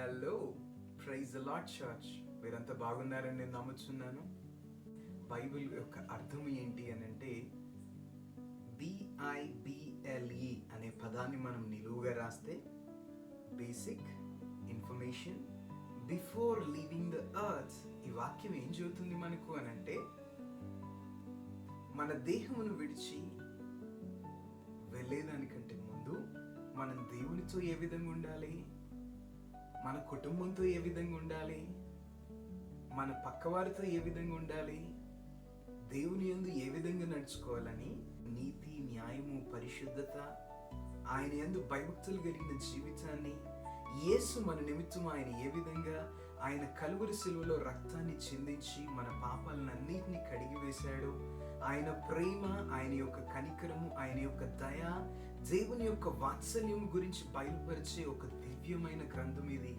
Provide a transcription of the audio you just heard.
Hello, praise the lord church. మీరంతా బాగున్నారని నేను నమ్ముతున్నాను. బైబిల్ యొక్క అర్థం ఏంటి అని అంటే BIBLE అనే పదాన్ని మనం నిలువుగా రాస్తే basic information before leaving the earth. ఈ వాక్యం ఏం చెబుతుంది మనకు అని అంటే, మన దేహమును విడిచి వెళ్ళేదానికంటే ముందు మనం దేవునితో ఏ విధంగా ఉండాలి, మన కుటుంబంతో ఏ విధంగా ఉండాలి, మన పక్కవారితో ఏ విధంగా ఉండాలి, దేవుని యందు ఏ విధంగా నడుచుకోవాలని నీతి, న్యాయము, పరిశుద్ధత, ఆయన యందు భయభక్తులు కలిగిన జీవితాన్ని, యేసు మన నిమిత్తం ఆయన ఏ విధంగా ఆయన కలువరి శిలువలో రక్తాన్ని చిందించి మన పాపాలన్నింటినీ కడిగివేశాడు, ఆయన ప్రేమ, ఆయన యొక్క కనికరము, ఆయన యొక్క దయ, దేవుని యొక్క వాత్సల్యం గురించి బయలుపరిచే ఒక దివ్యమైన గ్రంథం ఇది.